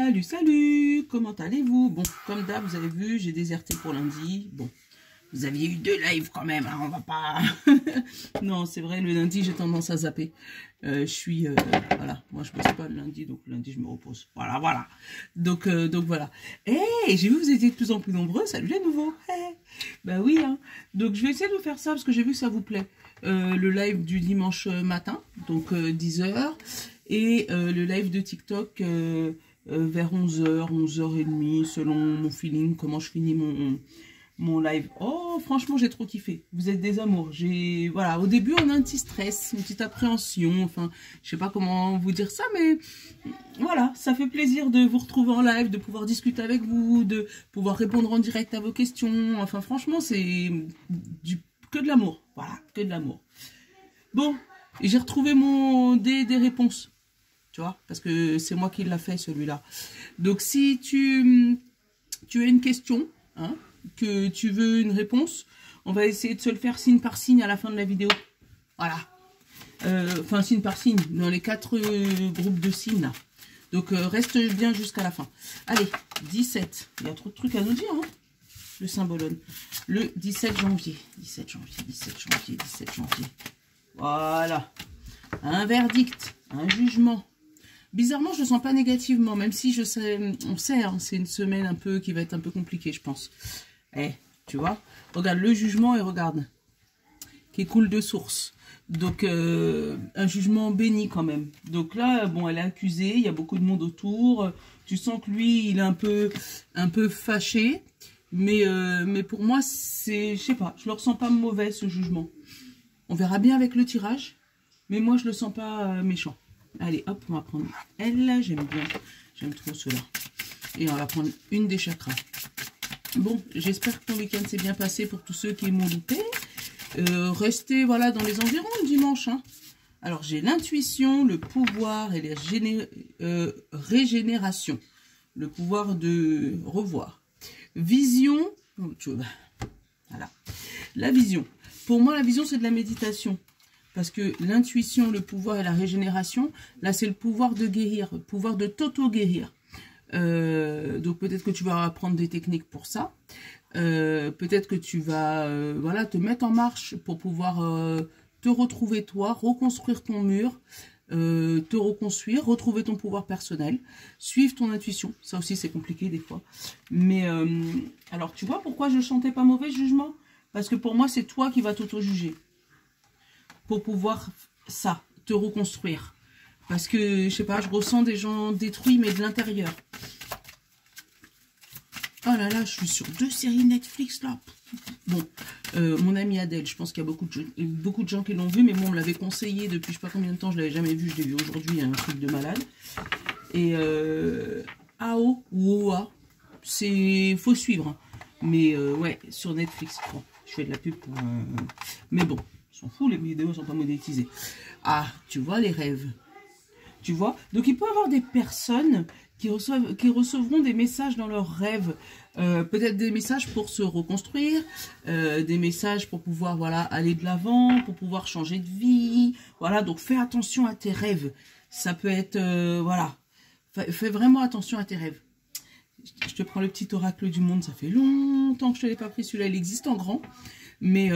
Salut, salut, comment allez-vous? Bon, comme d'hab, vous avez vu, j'ai déserté pour lundi. Bon, vous aviez eu 2 lives quand même, hein, on va pas... Non, c'est vrai, le lundi, j'ai tendance à zapper. Voilà, moi je bosse pas le lundi, donc le lundi, je me repose. Voilà, voilà. Donc voilà. Hey, j'ai vu que vous étiez de plus en plus nombreux, salut les nouveaux. Hey. Bah oui, hein. Donc je vais essayer de faire ça, parce que j'ai vu que ça vous plaît. Le live du dimanche matin, donc 10 h. Et le live de TikTok vers 11 h, 11 h 30, selon mon feeling, comment je finis mon live. Oh, franchement, j'ai trop kiffé. Vous êtes des amours. Voilà, au début, on a un petit stress, une petite appréhension. Enfin, je sais pas comment vous dire ça, mais voilà, ça fait plaisir de vous retrouver en live, de pouvoir discuter avec vous, de pouvoir répondre en direct à vos questions. Enfin, franchement, c'est que de l'amour. Voilà, que de l'amour. Bon, j'ai retrouvé des réponses. Tu vois, parce que c'est moi qui l'a fait, celui-là. Donc, si tu as une question, hein, que tu veux une réponse, on va essayer de se le faire signe par signe à la fin de la vidéo. Voilà. Enfin, signe par signe, dans les 4 groupes de signes, là. Donc, reste bien jusqu'à la fin. Allez, 17. Il y a trop de trucs à nous dire, hein. Le symbolone. Le 17 janvier. 17 janvier, 17 janvier, 17 janvier. Voilà. Un verdict, un jugement. Bizarrement, je ne le sens pas négativement, même si on sait, hein, c'est une semaine qui va être un peu compliquée, je pense. Tu vois, regarde le jugement et regarde, qui coule de source. Donc, un jugement béni quand même. Donc là, bon, elle est accusée, il y a beaucoup de monde autour. Tu sens que lui, il est un peu fâché. Mais pour moi, je sais pas, je le ressens pas mauvais, ce jugement. On verra bien avec le tirage, mais moi, je le sens pas méchant. Allez, hop, on va prendre elle, j'aime bien, j'aime trop cela. Et on va prendre une des chakras. Bon, j'espère que ton week-end s'est bien passé pour tous ceux qui m'ont loupé. Restez, voilà, dans les environs le dimanche. Hein. Alors, j'ai l'intuition, le pouvoir et les régénérations. Le pouvoir de revoir. Vision, voilà. La vision. Pour moi, la vision, c'est de la méditation. Parce que l'intuition, le pouvoir et la régénération, là, c'est le pouvoir de guérir, le pouvoir de t'auto-guérir. Donc, peut-être que tu vas apprendre des techniques pour ça. Peut-être que tu vas voilà, te mettre en marche pour pouvoir te retrouver toi, reconstruire ton mur, te reconstruire, retrouver ton pouvoir personnel, suivre ton intuition. Ça aussi, c'est compliqué des fois. Mais, alors, tu vois pourquoi je ne chantais pas mauvais jugement? Parce que pour moi, c'est toi qui vas t'auto-juger. Pour pouvoir, te reconstruire. Parce que, je sais pas, je ressens des gens détruits, mais de l'intérieur. Oh là là, je suis sur 2 séries Netflix, là. Bon, mon amie Adèle, je pense qu'il y a beaucoup de gens qui l'ont vu, mais moi, on me l'avait conseillé depuis je sais pas combien de temps, je l'avais jamais vu, je l'ai vu aujourd'hui, un truc de malade. Et AO ou OA, faut suivre. Hein. Mais ouais, sur Netflix, bon, je fais de la pub pour... mais bon. S'en fout, les vidéos ne sont pas monétisées. Ah, tu vois les rêves. Tu vois? Donc, il peut y avoir des personnes qui recevront des messages dans leurs rêves. Peut-être des messages pour se reconstruire, des messages pour pouvoir voilà, aller de l'avant, pour pouvoir changer de vie. Voilà, donc fais attention à tes rêves. Ça peut être... voilà. Fais vraiment attention à tes rêves. Je te prends le petit oracle du monde. Ça fait longtemps que je ne te l'ai pas pris. Celui-là, il existe en grand. Mais...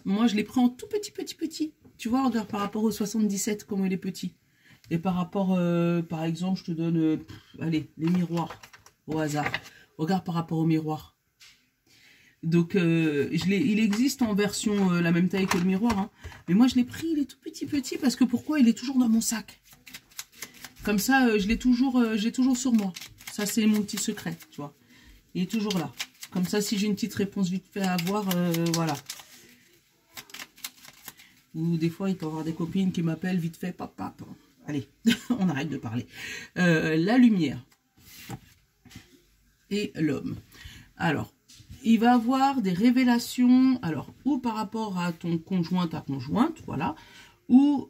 moi, je l'ai pris en tout petit. Tu vois, regarde par rapport au 77, comment il est petit. Et par rapport, par exemple, je te donne, allez, les miroirs, au hasard. Regarde par rapport au miroir. Donc, il existe en version la même taille que le miroir. Hein. Mais moi, je l'ai pris, il est tout petit. Parce que pourquoi? Il est toujours dans mon sac. Comme ça, je l'ai toujours sur moi. Ça, c'est mon petit secret, tu vois. Il est toujours là. Comme ça, si j'ai une petite réponse vite fait à avoir, voilà. Ou des fois, il peut y avoir des copines qui m'appellent vite fait, papa. Allez, on arrête de parler. La lumière et l'homme. Alors, il va avoir des révélations, alors, ou par rapport à ton conjoint, ta conjointe, voilà, ou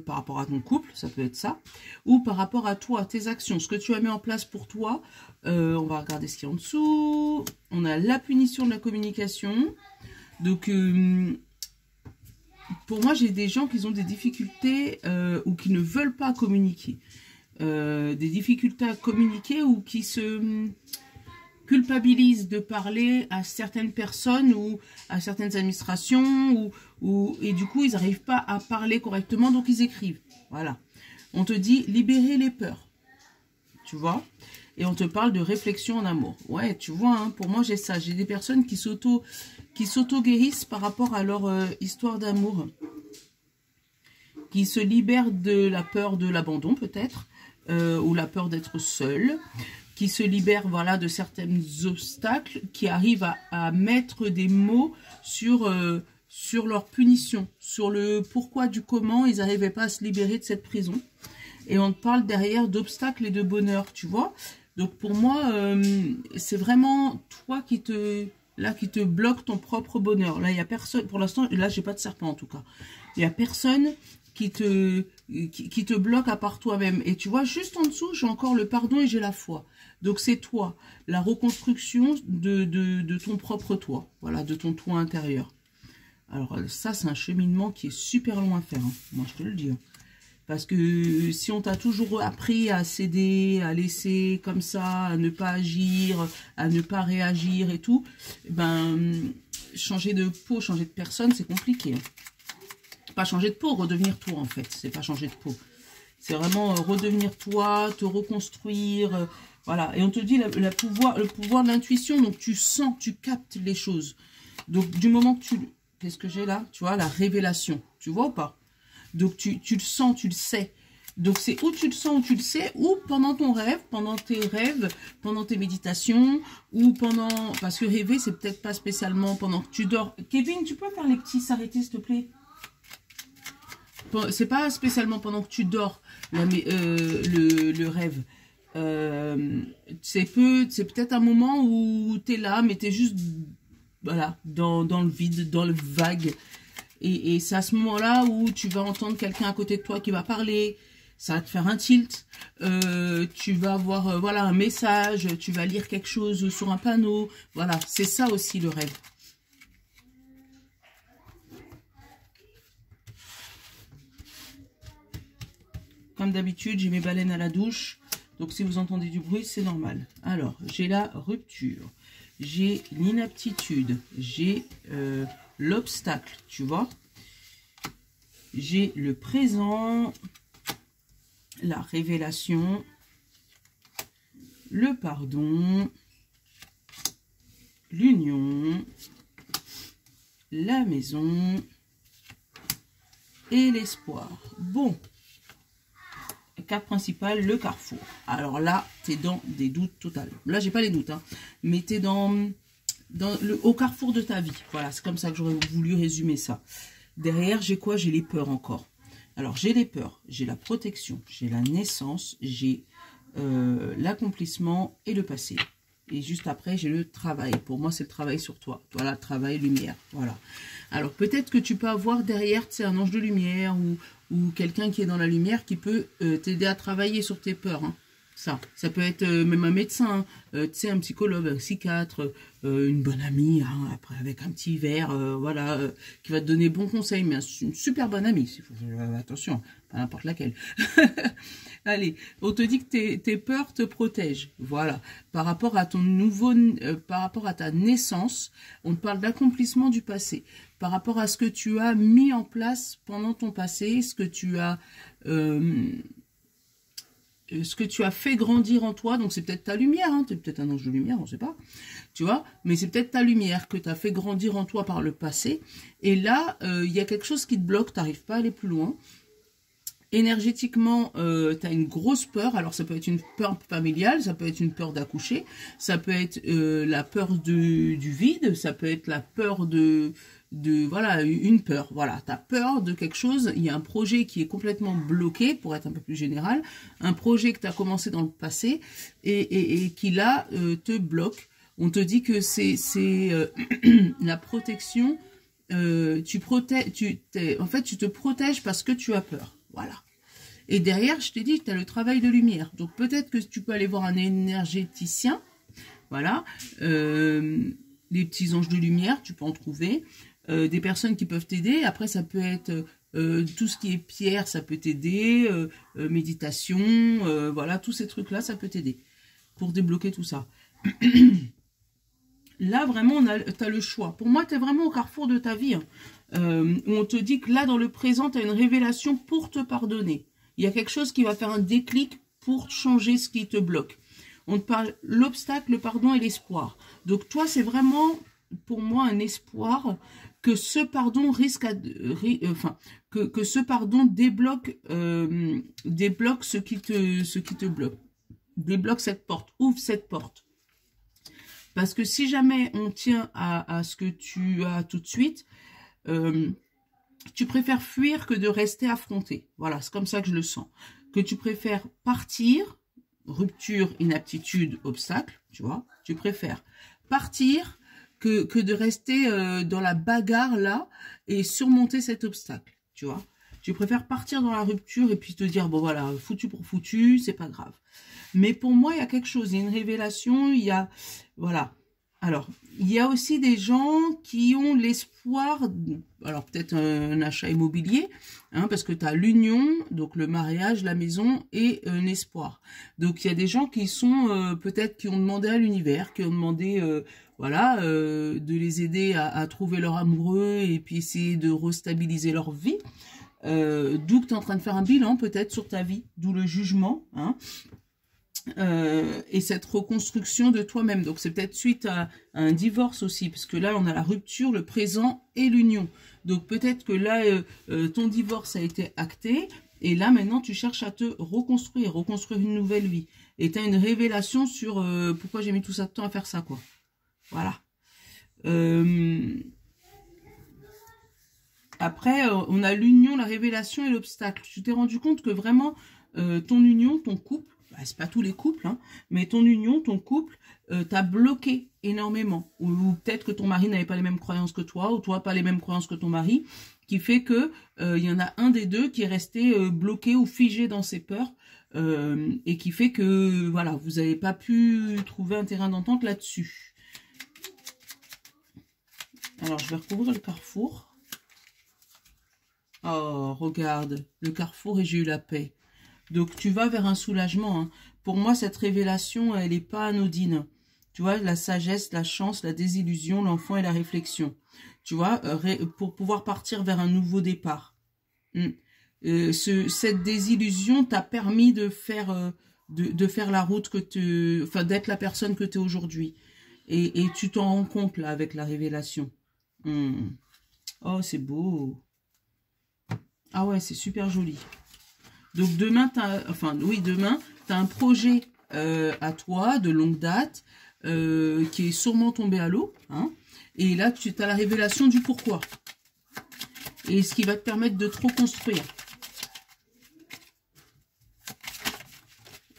par rapport à ton couple, ça peut être ça, ou par rapport à toi, tes actions, ce que tu as mis en place pour toi. On va regarder ce qu'il y a en dessous. On a la punition de la communication. Donc... pour moi, j'ai des gens qui ont des difficultés ou qui ne veulent pas communiquer. des difficultés à communiquer ou qui se culpabilisent de parler à certaines personnes ou à certaines administrations et du coup ils n'arrivent pas à parler correctement, donc ils écrivent. Voilà. On te dit libérer les peurs, tu vois, et on te parle de réflexion en amour. Ouais, tu vois, hein, pour moi j'ai ça, j'ai des personnes qui s'auto-guérissent par rapport à leur histoire d'amour, qui se libèrent de la peur de l'abandon peut-être, ou la peur d'être seule, qui se libèrent, voilà, de certains obstacles, qui arrivent à mettre des mots sur leur punition, sur le pourquoi du comment ils n'arrivaient pas à se libérer de cette prison. Et on te parle derrière d'obstacles et de bonheur, tu vois. Donc pour moi, c'est vraiment toi qui te bloque ton propre bonheur. Là, il n'y a personne, pour l'instant, là, j'ai pas de serpent en tout cas. Il n'y a personne qui te bloque à part toi-même. Et tu vois, juste en dessous, j'ai encore le pardon et j'ai la foi. Donc c'est toi, la reconstruction de ton propre toi. Voilà, de ton toi intérieur. Alors ça, c'est un cheminement qui est super long à faire, hein. Moi, je te le dis. Hein. Parce que si on t'a toujours appris à céder, à laisser comme ça, à ne pas agir, à ne pas réagir et tout, ben, changer de peau, changer de personne, c'est compliqué. Hein. Pas changer de peau, redevenir toi en fait. C'est pas changer de peau. C'est vraiment redevenir toi, te reconstruire. Voilà. Et on te dit le pouvoir de l'intuition. Donc tu sens, tu captes les choses. Donc du moment que tu... Qu'est-ce que j'ai là? Tu vois, la révélation. Tu vois ou pas? Donc tu le sens, tu le sais. Donc c'est où tu le sens, où tu le sais, ou pendant ton rêve, pendant tes rêves, pendant tes méditations, ou pendant... Parce que rêver, c'est peut-être pas spécialement pendant que tu dors. Kevin, tu peux faire les petits s'arrêter, s'il te plaît? C'est pas spécialement pendant que tu dors, le rêve. C'est peut-être un moment où tu es là, mais tu es juste voilà, dans le vide, dans le vague. Et c'est à ce moment-là où tu vas entendre quelqu'un à côté de toi qui va parler. Ça va te faire un tilt. Tu vas avoir voilà, un message. Tu vas lire quelque chose sur un panneau. Voilà, c'est ça aussi le rêve. Comme d'habitude, j'ai mes baleines à la douche. Donc, si vous entendez du bruit, c'est normal. Alors, j'ai la rupture. J'ai l'inaptitude. J'ai l'obstacle, tu vois. J'ai le présent. La révélation. Le pardon. L'union. La maison. Et l'espoir. Bon. Carte principale, le carrefour. Alors là, tu es dans des doutes totales. Là, j'ai pas les doutes, hein, mais tu es au carrefour de ta vie. Voilà, c'est comme ça que j'aurais voulu résumer ça. Derrière, j'ai quoi? J'ai les peurs encore. Alors, j'ai les peurs, j'ai la protection, j'ai la naissance, j'ai l'accomplissement et le passé. Et juste après, j'ai le travail. Pour moi, c'est le travail sur toi. Voilà, travail, lumière. Voilà. Alors, peut-être que tu peux avoir derrière, tu sais, un ange de lumière ou quelqu'un qui est dans la lumière qui peut t'aider à travailler sur tes peurs. Hein. Ça peut être même un médecin, tu sais, un psychologue, un psychiatre, une bonne amie, hein, après avec un petit verre, voilà, qui va te donner bons conseils, mais une super bonne amie. Attention, pas n'importe laquelle. Allez, on te dit que tes peurs te protègent, voilà. Par rapport à par rapport à ta naissance, on te parle d'accomplissement du passé. Par rapport à ce que tu as mis en place pendant ton passé, ce que tu as fait grandir en toi, donc c'est peut-être ta lumière, hein, tu es peut-être un ange de lumière, on ne sait pas, tu vois, mais c'est peut-être ta lumière que tu as fait grandir en toi par le passé, et là, il y a quelque chose qui te bloque, tu n'arrives pas à aller plus loin. Énergétiquement, tu as une grosse peur, alors ça peut être une peur familiale, ça peut être une peur d'accoucher, ça peut être la peur du vide, ça peut être la peur voilà, une peur, voilà, tu as peur de quelque chose, il y a un projet qui est complètement bloqué, pour être un peu plus général, un projet que tu as commencé dans le passé, et qui là, te bloque. On te dit que c'est la protection, en fait, tu te protèges parce que tu as peur. Voilà. Et derrière, je t'ai dit, tu as le travail de lumière. Donc, peut-être que tu peux aller voir un énergéticien. Voilà. Les petits anges de lumière, tu peux en trouver. Des personnes qui peuvent t'aider. Après, ça peut être Tout ce qui est pierre, ça peut t'aider. Méditation, voilà, tous ces trucs-là, ça peut t'aider pour débloquer tout ça. Là, vraiment, tu as le choix. Pour moi, tu es vraiment au carrefour de ta vie. Hein. Où on te dit que là, dans le présent, tu as une révélation pour te pardonner. Il y a quelque chose qui va faire un déclic pour changer ce qui te bloque. On te parle l'obstacle, le pardon et l'espoir. Donc, toi, c'est vraiment, pour moi, un espoir que ce pardon risque à... que ce pardon débloque, débloque ce qui te bloque. Débloque cette porte, ouvre cette porte. Parce que si jamais on tient à ce que tu as tout de suite, tu préfères fuir que de rester affronté. Voilà, c'est comme ça que je le sens. Que tu préfères partir, rupture, inaptitude, obstacle, tu vois. Tu préfères partir que de rester dans la bagarre là et surmonter cet obstacle, tu vois. Tu préfères partir dans la rupture et puis te dire, bon voilà, foutu pour foutu, c'est pas grave. Mais pour moi, il y a quelque chose, il y a une révélation, il y a... Voilà. Alors, il y a aussi des gens qui ont l'espoir, alors peut-être un achat immobilier, hein, parce que tu as l'union, donc le mariage, la maison et un espoir. Donc, il y a des gens qui sont, peut-être, qui ont demandé à l'univers, qui ont demandé, voilà, de les aider à trouver leur amoureux et puis essayer de restabiliser leur vie. D'où que tu es en train de faire un bilan, peut-être, sur ta vie, d'où le jugement, hein. Et cette reconstruction de toi-même. Donc, c'est peut-être suite à un divorce aussi, parce que là, on a la rupture, le présent et l'union. Donc, peut-être que là, ton divorce a été acté, et là, maintenant, tu cherches à te reconstruire une nouvelle vie. Et tu as une révélation sur pourquoi j'ai mis tout ça de temps à faire ça, quoi. Voilà. Après, on a l'union, la révélation et l'obstacle. Tu t'es rendu compte que vraiment, ton union, ton couple, bah, c'est pas tous les couples, hein, mais ton union, ton couple, t'a bloqué énormément. Ou peut-être que ton mari n'avait pas les mêmes croyances que toi, ou toi pas les mêmes croyances que ton mari, qui fait que il y en a un des deux qui est resté bloqué ou figé dans ses peurs, et qui fait que voilà, vous n'avez pas pu trouver un terrain d'entente là-dessus. Alors, je vais recouvrir le carrefour. Oh, regarde, le carrefour et j'ai eu la paix. Donc, tu vas vers un soulagement. Hein. Pour moi, cette révélation, elle n'est pas anodine. Tu vois, la sagesse, la chance, la désillusion, l'enfant et la réflexion. Tu vois, pour pouvoir partir vers un nouveau départ. Cette désillusion t'a permis de faire la route que tu... Enfin, d'être la personne que tu es aujourd'hui. Et tu t'en rends compte, là, avec la révélation. Oh, c'est beau. Ah ouais, c'est super joli. Donc demain, demain, tu as un projet à toi de longue date qui est sûrement tombé à l'eau. Hein, et là, tu as la révélation du pourquoi. Et ce qui va te permettre de te reconstruire.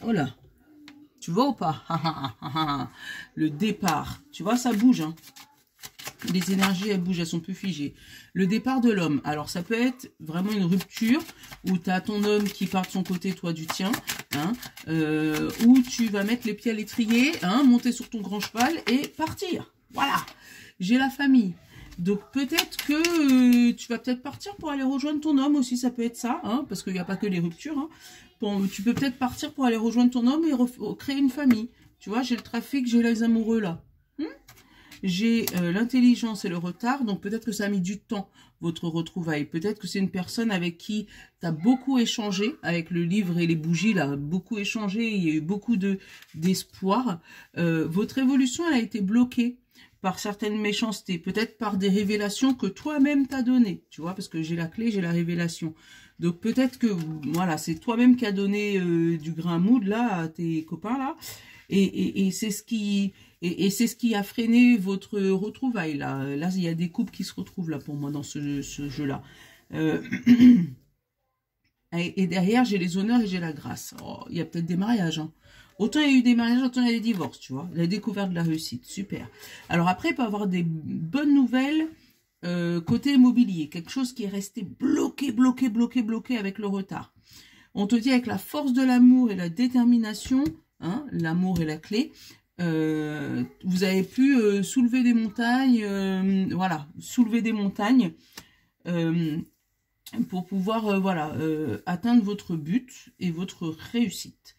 Oh là. Tu vois ou pas? Le départ. Tu vois, ça bouge. Hein. Les énergies, elles bougent, elles sont plus figées. Le départ de l'homme. Alors, ça peut être vraiment une rupture où tu as ton homme qui part de son côté, toi du tien. Hein, où tu vas mettre les pieds à l'étrier, hein, monter sur ton grand cheval et partir. Voilà. J'ai la famille. Donc, peut-être que tu vas peut-être partir pour aller rejoindre ton homme aussi. Ça peut être ça, hein, parce qu'il n'y a pas que les ruptures. Hein. Bon, tu peux peut-être partir pour aller rejoindre ton homme et créer une famille. Tu vois, j'ai le trafic, j'ai les amoureux là. J'ai l'intelligence et le retard, donc peut-être que ça a mis du temps, votre retrouvaille. Peut-être que c'est une personne avec qui tu as beaucoup échangé, avec le livre et les bougies, là, beaucoup échangé, il y a eu beaucoup d'espoir. Votre évolution, elle a été bloquée par certaines méchancetés, peut-être par des révélations que toi-même t'as données, tu vois, parce que j'ai la clé, j'ai la révélation. Donc peut-être que, voilà, c'est toi-même qui as donné du grain à moudre, là, à tes copains, là, et c'est ce qui... Et c'est ce qui a freiné votre retrouvaille, là. Là, il y a des couples qui se retrouvent, là, pour moi, dans ce jeu-là. Et derrière, j'ai les honneurs et j'ai la grâce. Oh, il y a peut-être des mariages, hein. Autant il y a eu des mariages, autant il y a des divorces, tu vois. La découverte de la réussite, super. Alors après, il peut y avoir des bonnes nouvelles côté immobilier. Quelque chose qui est resté bloqué avec le retard. On te dit avec la force de l'amour et la détermination, hein, l'amour est la clé, vous avez pu soulever des montagnes, voilà, soulever des montagnes, pour pouvoir voilà, atteindre votre but et votre réussite.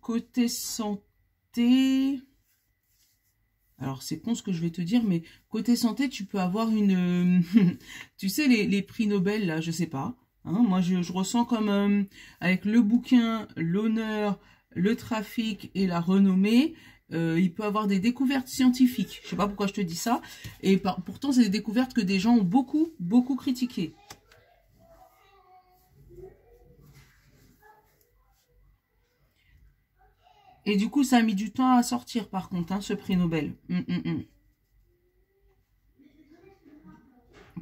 Côté santé, alors c'est con ce que je vais te dire, mais côté santé, tu peux avoir une... tu sais, les prix Nobel, là, je sais pas. Hein, moi, je ressens comme avec le bouquin, l'honneur, le trafic et la renommée, il peut avoir des découvertes scientifiques. Je sais pas pourquoi je te dis ça. Et pourtant, c'est des découvertes que des gens ont beaucoup critiquées. Et du coup, ça a mis du temps à sortir, par contre, hein, ce prix Nobel.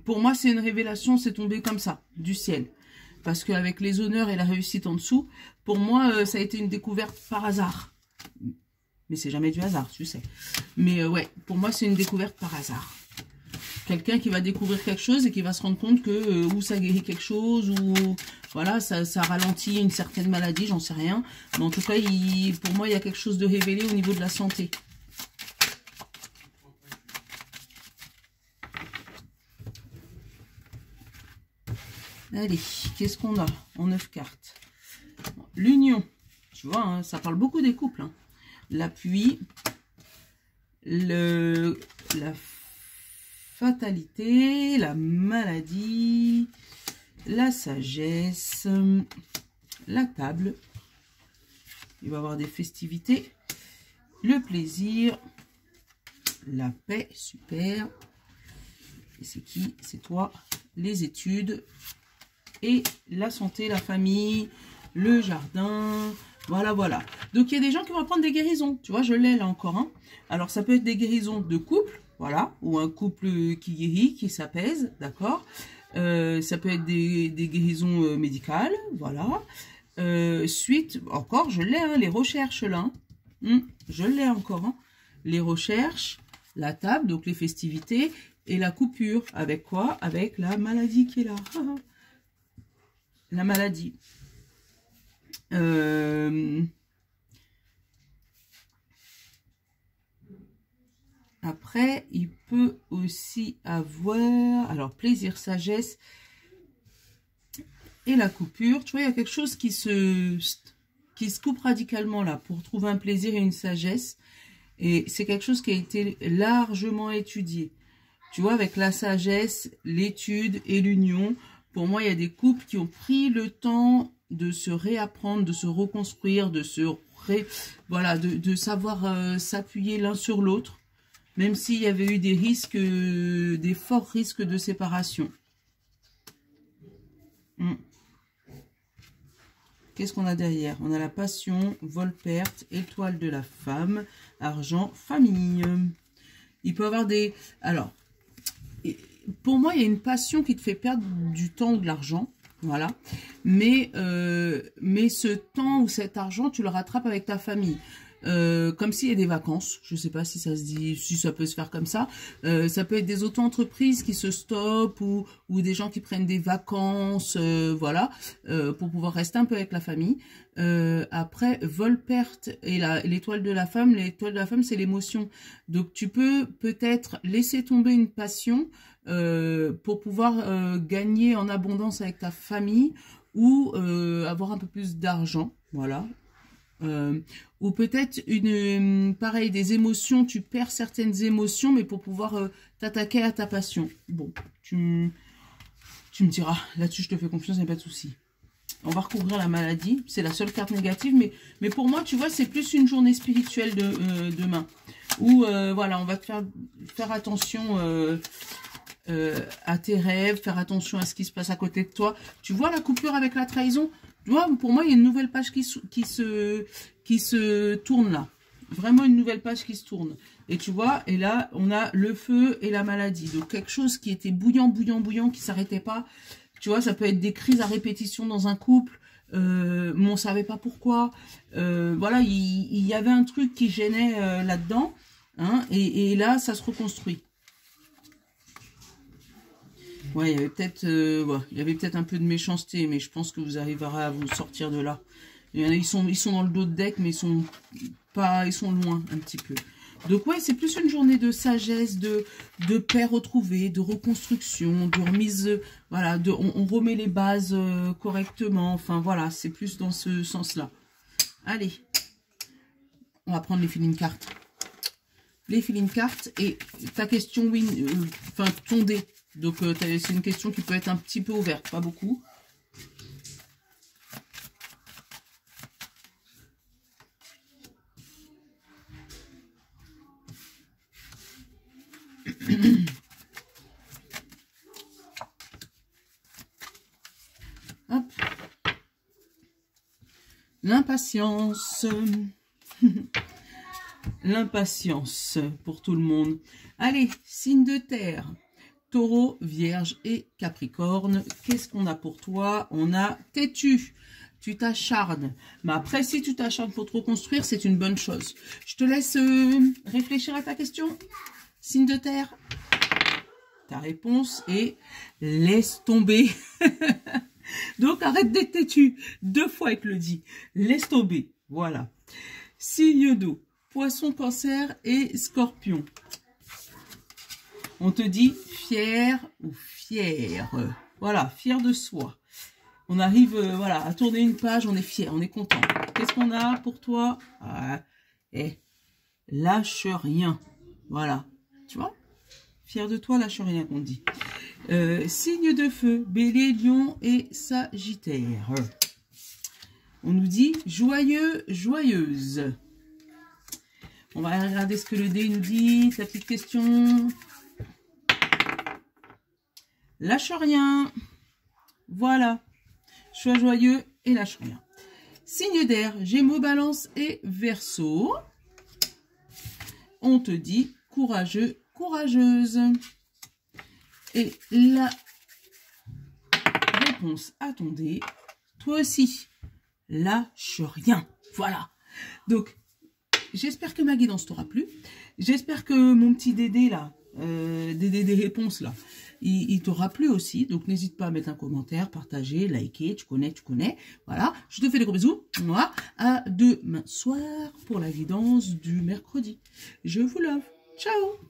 Pour moi, c'est une révélation, c'est tombé comme ça, du ciel. Parce qu'avec les honneurs et la réussite en dessous, pour moi, ça a été une découverte par hasard. Mais c'est jamais du hasard, tu sais. Mais ouais, pour moi, c'est une découverte par hasard. Quelqu'un qui va découvrir quelque chose et qui va se rendre compte que ou ça guérit quelque chose, ou voilà, ça ralentit une certaine maladie, j'en sais rien. Mais en tout cas, pour moi, il y a quelque chose de révélé au niveau de la santé. Allez, qu'est-ce qu'on a en 9 cartes? L'union, tu vois, hein, ça parle beaucoup des couples. Hein. L'appui, la fatalité, la maladie, la sagesse, la table. Il va y avoir des festivités, le plaisir, la paix, super. Et c'est qui? C'est toi. Les études et la santé, la famille, le jardin. Voilà, voilà. Donc, il y a des gens qui vont prendre des guérisons. Tu vois, je l'ai là encore. Hein. Alors, ça peut être des guérisons de couple, voilà, ou un couple qui guérit, qui s'apaise, d'accord. Ça peut être des guérisons médicales, voilà. Suite, encore, je l'ai, hein, les recherches là. Je l'ai encore. Hein. Les recherches, la table, donc les festivités, et la coupure. Avec quoi? Avec la maladie qui est là. La maladie. Après, il peut aussi avoir, alors plaisir, sagesse et la coupure. Tu vois, il y a quelque chose qui se coupe radicalement là pour trouver un plaisir et une sagesse. Et c'est quelque chose qui a été largement étudié. Tu vois, avec la sagesse, l'étude et l'union, pour moi, il y a des couples qui ont pris le temps de se réapprendre, de se reconstruire, de voilà, de savoir s'appuyer l'un sur l'autre, même s'il y avait eu des risques, des forts risques de séparation. Qu'est-ce qu'on a derrière? On a la passion, vol-perte, étoile de la femme, argent, famille. Il peut y avoir des... Alors, pour moi, il y a une passion qui te fait perdre du temps ou de l'argent. Voilà. Mais ce temps ou cet argent, tu le rattrapes avec ta famille. Comme s'il y a des vacances. Je ne sais pas si ça se dit, si ça peut se faire comme ça. Ça peut être des auto-entreprises qui se stoppent ou des gens qui prennent des vacances, voilà, pour pouvoir rester un peu avec la famille. Après, vol-perte et l'étoile de la femme. L'étoile de la femme, c'est l'émotion. Donc, tu peux peut-être laisser tomber une passion pour pouvoir gagner en abondance avec ta famille ou avoir un peu plus d'argent. Voilà. Ou peut-être pareil, des émotions, tu perds certaines émotions, mais pour pouvoir t'attaquer à ta passion. Bon, tu me diras, là-dessus je te fais confiance, il n'y a pas de souci. On va recouvrir la maladie, c'est la seule carte négative, mais pour moi, tu vois, c'est plus une journée spirituelle demain. Où, voilà, on va te faire attention à tes rêves, faire attention à ce qui se passe à côté de toi. Tu vois la coupure avec la trahison? Tu vois, pour moi, il y a une nouvelle page qui se tourne là. Vraiment une nouvelle page qui se tourne. Et tu vois, et là, on a le feu et la maladie. Donc, quelque chose qui était bouillant, qui s'arrêtait pas. Tu vois, ça peut être des crises à répétition dans un couple. Mais on savait pas pourquoi. Voilà, il y avait un truc qui gênait là-dedans. Hein, et là, ça se reconstruit. Ouais, il y avait peut-être un peu de méchanceté, mais je pense que vous arriverez à vous sortir de là. Il y en a, ils sont dans le dos de deck, mais ils sont loin un petit peu. Donc ouais, c'est plus une journée de sagesse, de paix retrouvée, de reconstruction, de remise, voilà, on remet les bases correctement. Enfin voilà, c'est plus dans ce sens-là. Allez, on va prendre les feeling cartes. Les feeling cartes et ta question, oui, enfin ton dé. Donc c'est une question qui peut être un petit peu ouverte, pas beaucoup. Hop. L'impatience. L'impatience pour tout le monde. Allez, signe de terre. Taureau, Vierge et Capricorne. Qu'est-ce qu'on a pour toi? On a têtu. Tu t'acharnes. Mais après, si tu t'acharnes pour te reconstruire, c'est une bonne chose. Je te laisse réfléchir à ta question. Signe de terre. Ta réponse est laisse tomber. Donc, arrête d'être têtu. 2 fois, il te le dit. Laisse tomber. Voilà. Signe d'eau. Poisson, Cancer et Scorpion. On te dit fier ou fière. Voilà, fier de soi. On arrive voilà, à tourner une page, on est fier, on est content. Qu'est-ce qu'on a pour toi? Lâche rien. Voilà, tu vois? Fier de toi, lâche rien, qu'on dit. Signe de feu, Bélier, Lion et Sagittaire. On nous dit joyeux, joyeuse. On va regarder ce que le dé nous dit, sa petite question. Lâche rien. Voilà. Sois joyeux et lâche rien. Signe d'air, Gémeaux, Balance et Verseau. On te dit courageux, courageuse. Et la réponse à ton dé, toi aussi, lâche rien. Voilà. Donc, j'espère que ma guidance t'aura plu. J'espère que mon petit Dédé là, des réponses là, il t'aura plu aussi. Donc n'hésite pas à mettre un commentaire, partager, liker, tu connais. Voilà, je te fais des gros bisous. Moi, à demain soir pour la guidance du mercredi. Je vous love. Ciao.